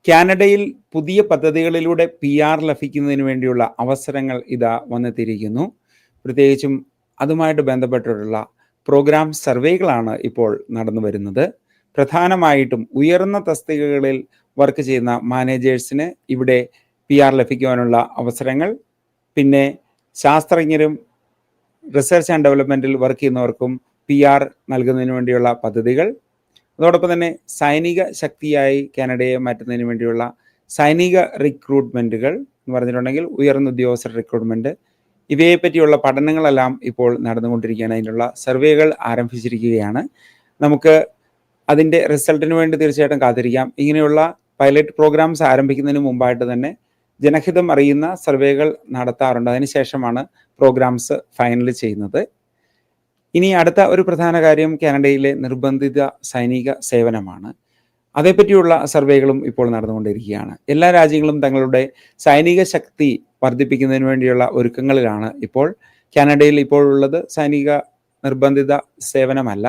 കാനഡയിൽ പുതിയ പദ്ധതികളിലൂടെ PR ലഭിക്കുന്നതിന് വേണ്ടിയുള്ള അവസരങ്ങൾ ഇതാ വന്നെത്തിയിരിക്കുന്നു. പ്രത്യേകിച്ചും അതുമായിട്ട് ബന്ധപ്പെട്ടിട്ടുള്ള പ്രോഗ്രാം സർവേകളാണ് ഇപ്പോൾ നടന്നു വരുന്നത്. പ്രധാനമായിട്ടും ഉയർന്ന തസ്തികകളിൽ വർക്ക് ചെയ്യുന്ന മാനേജേഴ്സിന് ഇവിടെ PR ലഭിക്കുവാനുള്ള അവസരങ്ങൾ, പിന്നെ ശാസ്ത്രജ്ഞരും റിസർച്ച് ആൻഡ് ഡെവലപ്മെൻറ്റിൽ വർക്ക് ചെയ്യുന്നവർക്കും PR നൽകുന്നതിന് വേണ്ടിയുള്ള പദ്ധതികൾ, അതോടൊപ്പം തന്നെ സൈനിക ശക്തിയായി കാനഡയെ മാറ്റുന്നതിന് വേണ്ടിയുള്ള സൈനിക റിക്രൂട്ട്മെൻറ്റുകൾ എന്ന് പറഞ്ഞിട്ടുണ്ടെങ്കിൽ ഉയർന്ന ഉദ്യോഗസ്ഥർ റിക്രൂട്ട്മെൻറ്റ്, ഇവയെ പറ്റിയുള്ള പഠനങ്ങളെല്ലാം ഇപ്പോൾ നടന്നുകൊണ്ടിരിക്കുകയാണ്. അതിനുള്ള സർവേകൾ ആരംഭിച്ചിരിക്കുകയാണ്. നമുക്ക് അതിൻ്റെ റിസൾട്ടിന് വേണ്ടി തീർച്ചയായിട്ടും കാത്തിരിക്കാം. ഇങ്ങനെയുള്ള പൈലറ്റ് പ്രോഗ്രാംസ് ആരംഭിക്കുന്നതിന് മുമ്പായിട്ട് തന്നെ ജനഹിതം അറിയുന്ന സർവേകൾ നടത്താറുണ്ട്. അതിനുശേഷമാണ് പ്രോഗ്രാംസ് ഫൈനൽ ചെയ്യുന്നത്. ഇനി അടുത്ത ഒരു പ്രധാന കാര്യം കാനഡയിലെ നിർബന്ധിത സൈനിക സേവനമാണ്. അതേപ്പറ്റിയുള്ള സർവേകളും ഇപ്പോൾ നടന്നുകൊണ്ടിരിക്കുകയാണ്. എല്ലാ രാജ്യങ്ങളും തങ്ങളുടെ സൈനിക ശക്തി വർദ്ധിപ്പിക്കുന്നതിന് വേണ്ടിയുള്ള ഒരുക്കങ്ങളിലാണ് ഇപ്പോൾ. കാനഡയിൽ ഇപ്പോഴുള്ളത് സൈനിക നിർബന്ധിത സേവനമല്ല,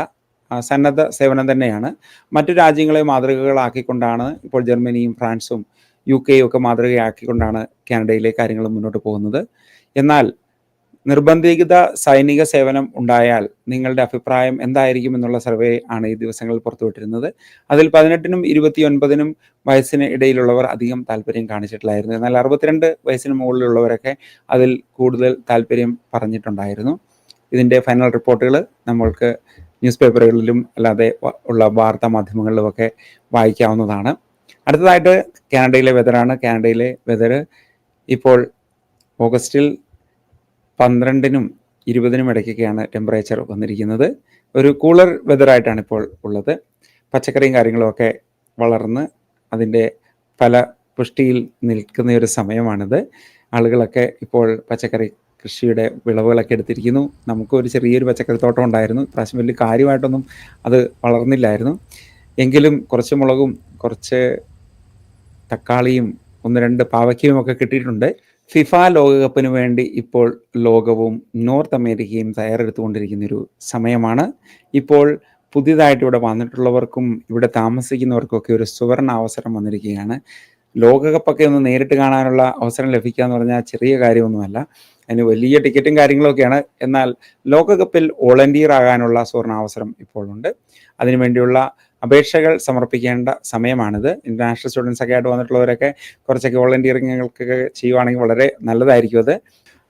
സന്നദ്ധ സേവനം തന്നെയാണ്. മറ്റു രാജ്യങ്ങളെ മാതൃകകളാക്കിക്കൊണ്ടാണ് ഇപ്പോൾ ജർമ്മനിയും ഫ്രാൻസും UK ഒക്കെ മാതൃകയാക്കിക്കൊണ്ടാണ് കാനഡയിലെ കാര്യങ്ങൾ മുന്നോട്ട് പോകുന്നത്. എന്നാൽ നിർബന്ധിത സൈനിക സേവനം ഉണ്ടായാൽ നിങ്ങളുടെ അഭിപ്രായം എന്തായിരിക്കും എന്നുള്ള സർവേ ആണ് ഈ ദിവസങ്ങളിൽ പുറത്തുവിട്ടിരുന്നത്. അതിൽ 18-നും 29-നും വയസ്സിന് ഇടയിലുള്ളവർ അധികം താല്പര്യം കാണിച്ചിട്ടില്ലായിരുന്നു. എന്നാൽ 62 വയസ്സിന് മുകളിലുള്ളവരൊക്കെ അതിൽ കൂടുതൽ താല്പര്യം പറഞ്ഞിട്ടുണ്ടായിരുന്നു. ഇതിൻ്റെ ഫൈനൽ റിപ്പോർട്ടുകൾ നമ്മൾക്ക് ന്യൂസ് പേപ്പറുകളിലും അല്ലാതെ ഉള്ള വാർത്താ മാധ്യമങ്ങളിലുമൊക്കെ വായിക്കാവുന്നതാണ്. അടുത്തതായിട്ട് കാനഡയിലെ വെതറാണ്. കാനഡയിലെ വെതർ ഇപ്പോൾ ഓഗസ്റ്റിൽ 12-നും 20-നും ഇടയ്ക്കൊക്കെയാണ് ടെമ്പറേച്ചർ വന്നിരിക്കുന്നത്. ഒരു കൂളർ വെതറായിട്ടാണ് ഇപ്പോൾ ഉള്ളത്. പച്ചക്കറിയും കാര്യങ്ങളുമൊക്കെ വളർന്ന് അതിൻ്റെ ഫല പുഷ്ടിയിൽ നിൽക്കുന്ന ഒരു സമയമാണിത്. ആളുകളൊക്കെ ഇപ്പോൾ പച്ചക്കറി കൃഷിയുടെ വിളവുകളൊക്കെ എടുത്തിരിക്കുന്നു. നമുക്കൊരു ചെറിയൊരു പച്ചക്കറി തോട്ടം ഉണ്ടായിരുന്നു. ഇപ്രാവശ്യം വലിയ കാര്യമായിട്ടൊന്നും അത് വളർന്നില്ലായിരുന്നു. എങ്കിലും കുറച്ച് മുളകും കുറച്ച് തക്കാളിയും 1-2 പാവയ്ക്കയും ഒക്കെ കിട്ടിയിട്ടുണ്ട്. ഫിഫ ലോകകപ്പിന് വേണ്ടി ഇപ്പോൾ ലോകവും നോർത്ത് അമേരിക്കയും തയ്യാറെടുത്തുകൊണ്ടിരിക്കുന്നൊരു സമയമാണ്. ഇപ്പോൾ പുതിയതായിട്ട് ഇവിടെ വന്നിട്ടുള്ളവർക്കും ഇവിടെ താമസിക്കുന്നവർക്കൊക്കെ ഒരു സുവർണ അവസരം വന്നിരിക്കുകയാണ്. ലോകകപ്പൊക്കെ ഒന്ന് നേരിട്ട് കാണാനുള്ള അവസരം ലഭിക്കുക എന്ന് പറഞ്ഞാൽ ചെറിയ കാര്യമൊന്നുമല്ല. അതിന് വലിയ ടിക്കറ്റും കാര്യങ്ങളൊക്കെയാണ്. എന്നാൽ ലോകകപ്പിൽ വോളണ്ടിയർ ആകാനുള്ള സുവർണാവസരം ഇപ്പോഴുണ്ട്. അതിനുവേണ്ടിയുള്ള അപേക്ഷകൾ സമർപ്പിക്കേണ്ട സമയമാണിത്. ഇൻ്റർനാഷണൽ സ്റ്റുഡൻസ് ഒക്കെ ആയിട്ട് വന്നിട്ടുള്ളവരൊക്കെ കുറച്ചൊക്കെ വോളണ്ടിയറിങ്ങുകൾക്കൊക്കെ ചെയ്യുവാണെങ്കിൽ വളരെ നല്ലതായിരിക്കും. അത്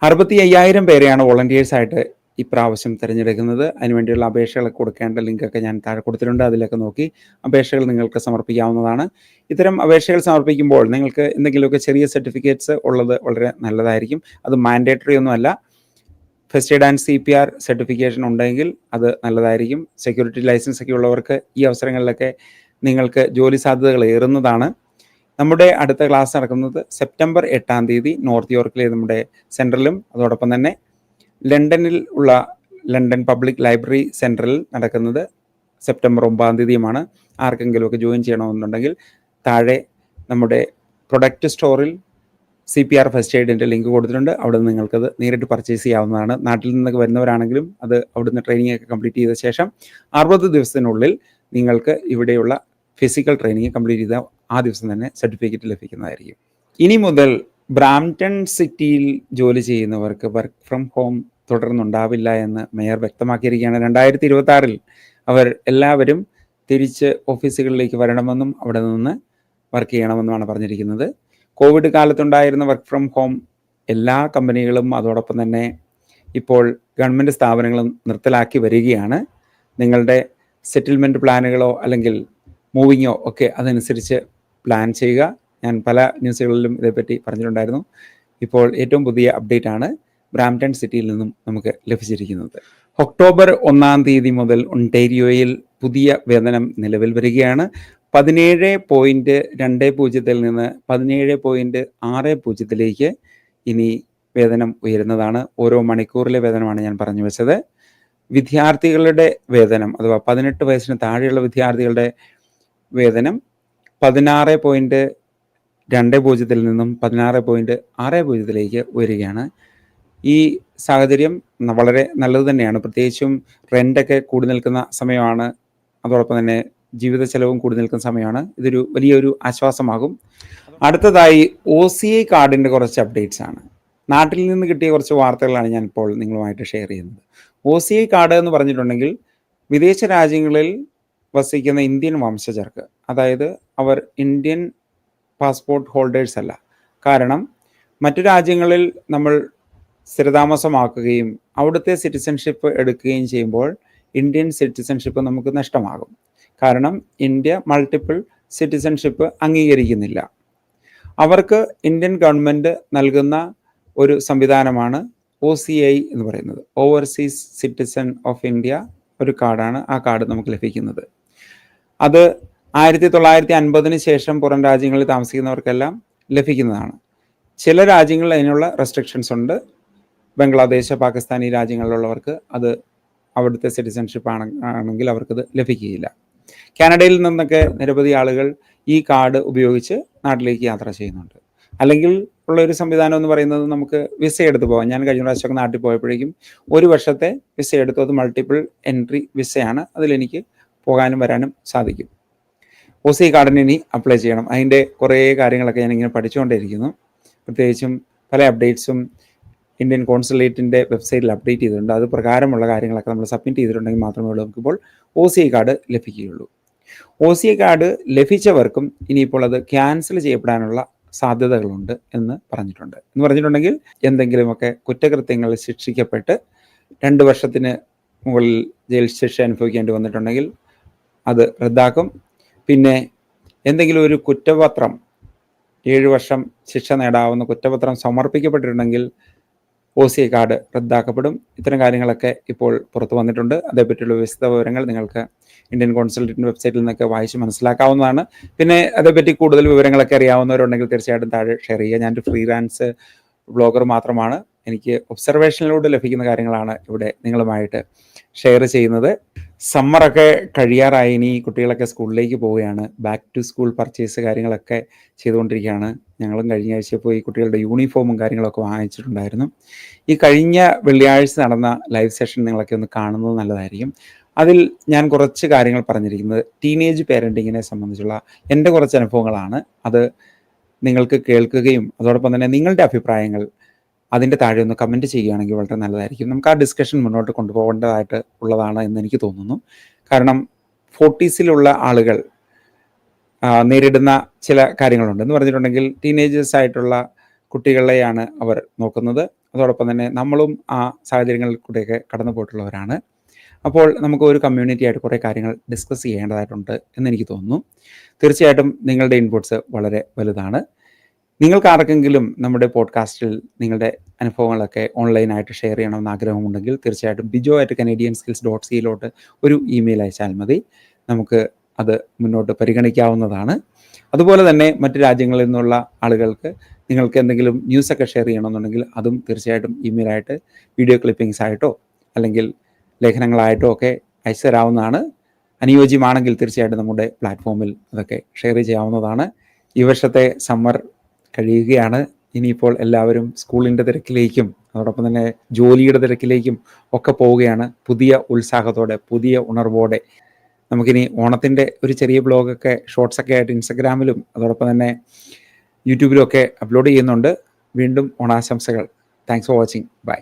65,000 പേരെയാണ് വോളണ്ടിയേഴ്സായിട്ട് ഇപ്രാവശ്യം തിരഞ്ഞെടുക്കുന്നത്. അതിനുവേണ്ടിയുള്ള അപേക്ഷകളൊക്കെ കൊടുക്കേണ്ട ലിങ്കൊക്കെ ഞാൻ താഴെ കൊടുത്തിട്ടുണ്ട്. അതിലൊക്കെ നോക്കി അപേക്ഷകൾ നിങ്ങൾക്ക് സമർപ്പിക്കാവുന്നതാണ്. ഇത്തരം അപേക്ഷകൾ സമർപ്പിക്കുമ്പോൾ നിങ്ങൾക്ക് എന്തെങ്കിലുമൊക്കെ ചെറിയ സർട്ടിഫിക്കറ്റ്സ് ഉള്ളത് വളരെ നല്ലതായിരിക്കും. അത് മാൻഡേറ്ററി ഒന്നുമല്ല. First aid and CPR certification ഉണ്ടെങ്കിൽ അത് നല്ലതായിരിക്കും. സെക്യൂരിറ്റി ലൈസൻസ് ഒക്കെ ഉള്ളവർക്ക് ഈ അവസരങ്ങളിലൊക്കെ നിങ്ങൾക്ക് ജോലി സാധ്യതകൾ ഏറുന്നതാണ്. നമ്മുടെ അടുത്ത ക്ലാസ് നടക്കുന്നത് സെപ്റ്റംബർ 8-ാം തീയതി നോർത്ത് യോർക്കിലെ നമ്മുടെ സെൻട്രലും അതോടൊപ്പം തന്നെ ലണ്ടനിൽ ഉള്ള ലണ്ടൻ പബ്ലിക് ലൈബ്രറി സെൻറ്ററിൽ നടക്കുന്നത് സെപ്റ്റംബർ 9-ാം തീയതിയുമാണ്. ആർക്കെങ്കിലുമൊക്കെ ജോയിൻ ചെയ്യണമെന്നുണ്ടെങ്കിൽ താഴെ നമ്മുടെ പ്രൊഡക്റ്റ് സ്റ്റോറിൽ CPR ഫസ്റ്റ് എയ്ഡിൻ്റെ ലിങ്ക് കൊടുത്തിട്ടുണ്ട്. അവിടെ നിന്ന് നിങ്ങൾക്കത് നേരിട്ട് പർച്ചേസ് ചെയ്യാവുന്നതാണ്. നാട്ടിൽ നിന്നൊക്കെ വരുന്നവരാണെങ്കിലും അത് അവിടുന്ന് ട്രെയിനിങ് ഒക്കെ കംപ്ലീറ്റ് ചെയ്ത ശേഷം 60 ദിവസത്തിനുള്ളിൽ നിങ്ങൾക്ക് ഇവിടെയുള്ള ഫിസിക്കൽ ട്രെയിനിങ് കംപ്ലീറ്റ് ചെയ്ത ആ ദിവസം തന്നെ സർട്ടിഫിക്കറ്റ് ലഭിക്കുന്നതായിരിക്കും. ഇനി മുതൽ ബ്രാംപ്ടൺ സിറ്റിയിൽ ജോലി ചെയ്യുന്നവർക്ക് വർക്ക് ഫ്രം ഹോം തുടർന്നുണ്ടാവില്ല എന്ന് മേയർ വ്യക്തമാക്കിയിരിക്കുകയാണ്. 2026-ൽ അവർ എല്ലാവരും തിരിച്ച് ഓഫീസുകളിലേക്ക് വരണമെന്നും അവിടെ നിന്ന് വർക്ക് ചെയ്യണമെന്നുമാണ് പറഞ്ഞിരിക്കുന്നത്. കോവിഡ് കാലത്തുണ്ടായിരുന്ന വർക്ക് ഫ്രം ഹോം എല്ലാ കമ്പനികളും അതോടൊപ്പം തന്നെ ഇപ്പോൾ ഗവൺമെൻറ് സ്ഥാപനങ്ങളും നിർത്തലാക്കി വരികയാണ്. നിങ്ങളുടെ സെറ്റിൽമെൻറ്റ് പ്ലാനുകളോ അല്ലെങ്കിൽ മൂവിങ്ങോ ഒക്കെ അതനുസരിച്ച് പ്ലാൻ ചെയ്യുക. ഞാൻ പല ന്യൂസുകളിലും ഇതേപ്പറ്റി പറഞ്ഞിട്ടുണ്ടായിരുന്നു. ഇപ്പോൾ ഏറ്റവും പുതിയ അപ്ഡേറ്റ് ആണ് ബ്രാംപ്ടൺ സിറ്റിയിൽ നിന്നും നമുക്ക് ലഭിച്ചിരിക്കുന്നത്. ഒക്ടോബർ 1-ാം തീയതി മുതൽ ഒണ്ടേരിയോയിൽ പുതിയ വേതനം നിലവിൽ വരികയാണ്. 17.20 നിന്ന് 17.60 ഇനി വേതനം ഉയരുന്നതാണ്. ഓരോ മണിക്കൂറിലെ വേതനമാണ് ഞാൻ പറഞ്ഞു വെച്ചത്. വിദ്യാർത്ഥികളുടെ വേതനം അഥവാ 18 വയസ്സിന് താഴെയുള്ള വിദ്യാർത്ഥികളുടെ വേതനം 16.20 നിന്നും 16.60 ഉയരുകയാണ്. ഈ സാഹചര്യം വളരെ നല്ലത് തന്നെയാണ്. പ്രത്യേകിച്ചും റെൻ്റൊക്കെ കൂടി നിൽക്കുന്ന സമയമാണ്. അതോടൊപ്പം തന്നെ ജീവിത ചെലവും കൂടി നിൽക്കുന്ന സമയമാണ്. ഇതൊരു വലിയൊരു ആശ്വാസമാകും. അടുത്തതായി OCI കാർഡിൻ്റെ കുറച്ച് അപ്ഡേറ്റ്സ് ആണ്. നാട്ടിൽ നിന്ന് കിട്ടിയ കുറച്ച് വാർത്തകളാണ് ഞാൻ ഇപ്പോൾ നിങ്ങളുമായിട്ട് ഷെയർ ചെയ്യുന്നത്. OCI കാർഡ് എന്ന് പറഞ്ഞിട്ടുണ്ടെങ്കിൽ വിദേശ രാജ്യങ്ങളിൽ വസിക്കുന്ന ഇന്ത്യൻ വംശജർക്ക്, അതായത് അവർ ഇന്ത്യൻ പാസ്പോർട്ട് ഹോൾഡേഴ്സ് അല്ല. കാരണം മറ്റു രാജ്യങ്ങളിൽ നമ്മൾ സ്ഥിരതാമസമാക്കുകയും അവിടുത്തെ സിറ്റിസൺഷിപ്പ് എടുക്കുകയും ചെയ്യുമ്പോൾ ഇന്ത്യൻ സിറ്റിസൺഷിപ്പ് നമുക്ക് നഷ്ടമാകും. കാരണം ഇന്ത്യ മൾട്ടിപ്പിൾ സിറ്റിസൺഷിപ്പ് അംഗീകരിക്കുന്നില്ല. അവർക്ക് ഇന്ത്യൻ ഗവൺമെൻറ് നൽകുന്ന ഒരു സംവിധാനമാണ് OCI എന്ന് പറയുന്നത്, ഓവർസീസ് സിറ്റിസൺ ഓഫ് ഇന്ത്യ. ഒരു കാർഡാണ്. ആ കാർഡ് നമുക്ക് ലഭിക്കുന്നത്. അത് 1950 ശേഷം പുറം രാജ്യങ്ങളിൽ താമസിക്കുന്നവർക്കെല്ലാം ലഭിക്കുന്നതാണ്. ചില രാജ്യങ്ങളിൽ അതിനുള്ള റെസ്ട്രിക്ഷൻസ് ഉണ്ട്. ബംഗ്ലാദേശ്, പാകിസ്ഥാനി രാജ്യങ്ങളിലുള്ളവർക്ക് അത് അവിടുത്തെ സിറ്റിസൺഷിപ്പ് ആണെങ്കിൽ അവർക്കത് ലഭിക്കുകയില്ല. കാനഡയിൽ നിന്നൊക്കെ നിരവധി ആളുകൾ ഈ കാർഡ് ഉപയോഗിച്ച് നാട്ടിലേക്ക് യാത്ര ചെയ്യുന്നുണ്ട്. അല്ലെങ്കിൽ ഉള്ളൊരു സംവിധാനം എന്ന് പറയുന്നത് നമുക്ക് വിസ എടുത്ത് പോകാം. ഞാൻ കഴിഞ്ഞ പ്രാവശ്യമൊക്കെ നാട്ടിൽ പോയപ്പോഴേക്കും 1 വർഷത്തെ വിസ എടുത്തു. അത് മൾട്ടിപ്പിൾ എൻട്രി വിസയാണ്. അതിലെനിക്ക് പോകാനും വരാനും സാധിക്കും. OCI കാർഡിന് ഇനി അപ്ലൈ ചെയ്യണം. അതിൻ്റെ കുറേ കാര്യങ്ങളൊക്കെ ഞാനിങ്ങനെ പഠിച്ചുകൊണ്ടേയിരിക്കുന്നു. പ്രത്യേകിച്ചും പല അപ്ഡേറ്റ്സും ഇന്ത്യൻ കോൺസുലേറ്റിൻ്റെ വെബ്സൈറ്റിൽ അപ്ഡേറ്റ് ചെയ്തിട്ടുണ്ട്. അത് പ്രകാരമുള്ള കാര്യങ്ങളൊക്കെ നമ്മൾ സബ്മിറ്റ് ചെയ്തിട്ടുണ്ടെങ്കിൽ മാത്രമേ ഉള്ളൂ നമുക്കിപ്പോൾ OCI കാർഡ് ലഭിക്കുകയുള്ളൂ. OCI കാർഡ് ലഭിച്ചവർക്കും ഇനിയിപ്പോൾ അത് ക്യാൻസൽ ചെയ്യപ്പെടാനുള്ള സാധ്യതകളുണ്ട് എന്ന് പറഞ്ഞിട്ടുണ്ടെങ്കിൽ എന്തെങ്കിലുമൊക്കെ കുറ്റകൃത്യങ്ങൾ ശിക്ഷിക്കപ്പെട്ട് 2 വർഷത്തിന് മുകളിൽ ജയിൽ ശിക്ഷ അനുഭവിക്കേണ്ടി വന്നിട്ടുണ്ടെങ്കിൽ അത് റദ്ദാക്കും. പിന്നെ എന്തെങ്കിലും ഒരു കുറ്റപത്രം, 7 വർഷം ശിക്ഷ നേടാവുന്ന കുറ്റപത്രം സമർപ്പിക്കപ്പെട്ടിട്ടുണ്ടെങ്കിൽ OCI കാർഡ് റദ്ദാക്കപ്പെടും. ഇത്തരം കാര്യങ്ങളൊക്കെ ഇപ്പോൾ പുറത്തു വന്നിട്ടുണ്ട്. അതേപറ്റിയുള്ള വിശദ വിവരങ്ങൾ നിങ്ങൾക്ക് ഇന്ത്യൻ കോൺസുലേറ്റിൻ്റെ വെബ്സൈറ്റിൽ നിന്നൊക്കെ വായിച്ച് മനസ്സിലാക്കാവുന്നതാണ്. പിന്നെ അതേപറ്റി കൂടുതൽ വിവരങ്ങളൊക്കെ അറിയാവുന്നവരുണ്ടെങ്കിൽ തീർച്ചയായിട്ടും താഴെ ഷെയർ ചെയ്യുക. ഞാനൊരു ഫ്രീലാൻസ് ബ്ലോഗർ മാത്രമാണ്. എനിക്ക് ഒബ്സർവേഷനിലൂടെ ലഭിക്കുന്ന കാര്യങ്ങളാണ് ഇവിടെ നിങ്ങളുമായിട്ട് ഷെയർ ചെയ്യുന്നത്. സമ്മറൊക്കെ കഴിയാറായി. ഇനി കുട്ടികളൊക്കെ സ്കൂളിലേക്ക് പോവുകയാണ്. ബാക്ക് ടു സ്കൂൾ പർച്ചേസ് കാര്യങ്ങളൊക്കെ ചെയ്തുകൊണ്ടിരിക്കുകയാണ്. ഞങ്ങളും കഴിഞ്ഞ ആഴ്ച പോയി കുട്ടികളുടെ യൂണിഫോമും കാര്യങ്ങളൊക്കെ വാങ്ങിച്ചിട്ടുണ്ടായിരുന്നു. ഈ കഴിഞ്ഞ വെള്ളിയാഴ്ച നടന്ന ലൈവ് സെഷൻ നിങ്ങളൊക്കെ ഒന്ന് കാണുന്നത് നല്ലതായിരിക്കും. അതിൽ ഞാൻ കുറച്ച് കാര്യങ്ങൾ പറഞ്ഞിരിക്കുന്നത് ടീനേജ് പേരൻറ്റിങ്ങിനെ സംബന്ധിച്ചുള്ള എൻ്റെ കുറച്ച് അനുഭവങ്ങളാണ്. അത് നിങ്ങൾക്ക് കേൾക്കുകയും അതോടൊപ്പം തന്നെ നിങ്ങളുടെ അഭിപ്രായങ്ങൾ അതിൻ്റെ താഴെ ഒന്ന് കമൻറ്റ് ചെയ്യുകയാണെങ്കിൽ വളരെ നല്ലതായിരിക്കും. നമുക്ക് ആ ഡിസ്കഷൻ മുന്നോട്ട് കൊണ്ടുപോകേണ്ടതായിട്ട് ഉള്ളതാണ് എന്ന് എനിക്ക് തോന്നുന്നു. കാരണം 40s ആളുകൾ നേരിടുന്ന ചില കാര്യങ്ങളുണ്ട്. എന്ന് പറഞ്ഞിട്ടുണ്ടെങ്കിൽ ടീനേജേഴ്സ് ആയിട്ടുള്ള കുട്ടികളെയാണ് അവർ നോക്കുന്നത്. അതോടൊപ്പം തന്നെ നമ്മളും ആ സാഹചര്യങ്ങളിൽ കൂടെയൊക്കെ കടന്നു പോയിട്ടുള്ളവരാണ്. അപ്പോൾ നമുക്ക് ഒരു കമ്മ്യൂണിറ്റി ആയിട്ട് കുറേ കാര്യങ്ങൾ ഡിസ്കസ് ചെയ്യേണ്ടതായിട്ടുണ്ട് എന്നെനിക്ക് തോന്നുന്നു. തീർച്ചയായിട്ടും നിങ്ങളുടെ ഇൻപുട്സ് വളരെ വലുതാണ്. നിങ്ങൾക്ക് ആർക്കെങ്കിലും നമ്മുടെ പോഡ്കാസ്റ്റിൽ നിങ്ങളുടെ അനുഭവങ്ങളൊക്കെ ഓൺലൈനായിട്ട് ഷെയർ ചെയ്യണമെന്ന് ആഗ്രഹമുണ്ടെങ്കിൽ തീർച്ചയായിട്ടും bijo@canadianskills.c ഒരു ഇമെയിൽ അയച്ചാൽ മതി. നമുക്ക് അത് മുന്നോട്ട് പരിഗണിക്കാവുന്നതാണ്. അതുപോലെ തന്നെ മറ്റ് രാജ്യങ്ങളിൽ നിന്നുള്ള ആളുകൾക്ക് നിങ്ങൾക്ക് എന്തെങ്കിലും ന്യൂസൊക്കെ ഷെയർ ചെയ്യണമെന്നുണ്ടെങ്കിൽ അതും തീർച്ചയായിട്ടും ഇമെയിലായിട്ട് വീഡിയോ ക്ലിപ്പിങ്സ് ആയിട്ടോ അല്ലെങ്കിൽ ലേഖനങ്ങളായിട്ടോ ഒക്കെ അയച്ചു തരാവുന്നതാണ്. അനുയോജ്യമാണെങ്കിൽ തീർച്ചയായിട്ടും നമ്മുടെ പ്ലാറ്റ്ഫോമിൽ അതൊക്കെ ഷെയർ ചെയ്യാവുന്നതാണ്. ഈ വർഷത്തെ സമ്മർ കഴിയുകയാണ്. ഇനിയിപ്പോൾ എല്ലാവരും സ്കൂളിൻ്റെ തിരക്കിലേക്കും അതോടൊപ്പം തന്നെ ജോലിയുടെ തിരക്കിലേക്കും ഒക്കെ പോവുകയാണ്. പുതിയ ഉത്സാഹത്തോടെ, പുതിയ ഉണർവോടെ നമുക്കിനി ഓണത്തിൻ്റെ ഒരു ചെറിയ ബ്ലോഗൊക്കെ ഷോർട്സൊക്കെ ആയിട്ട് ഇൻസ്റ്റഗ്രാമിലും അതോടൊപ്പം തന്നെ യൂട്യൂബിലും ഒക്കെ അപ്ലോഡ് ചെയ്യുന്നുണ്ട്. വീണ്ടും ഓണാശംസകൾ. Thanks for watching. ബൈ.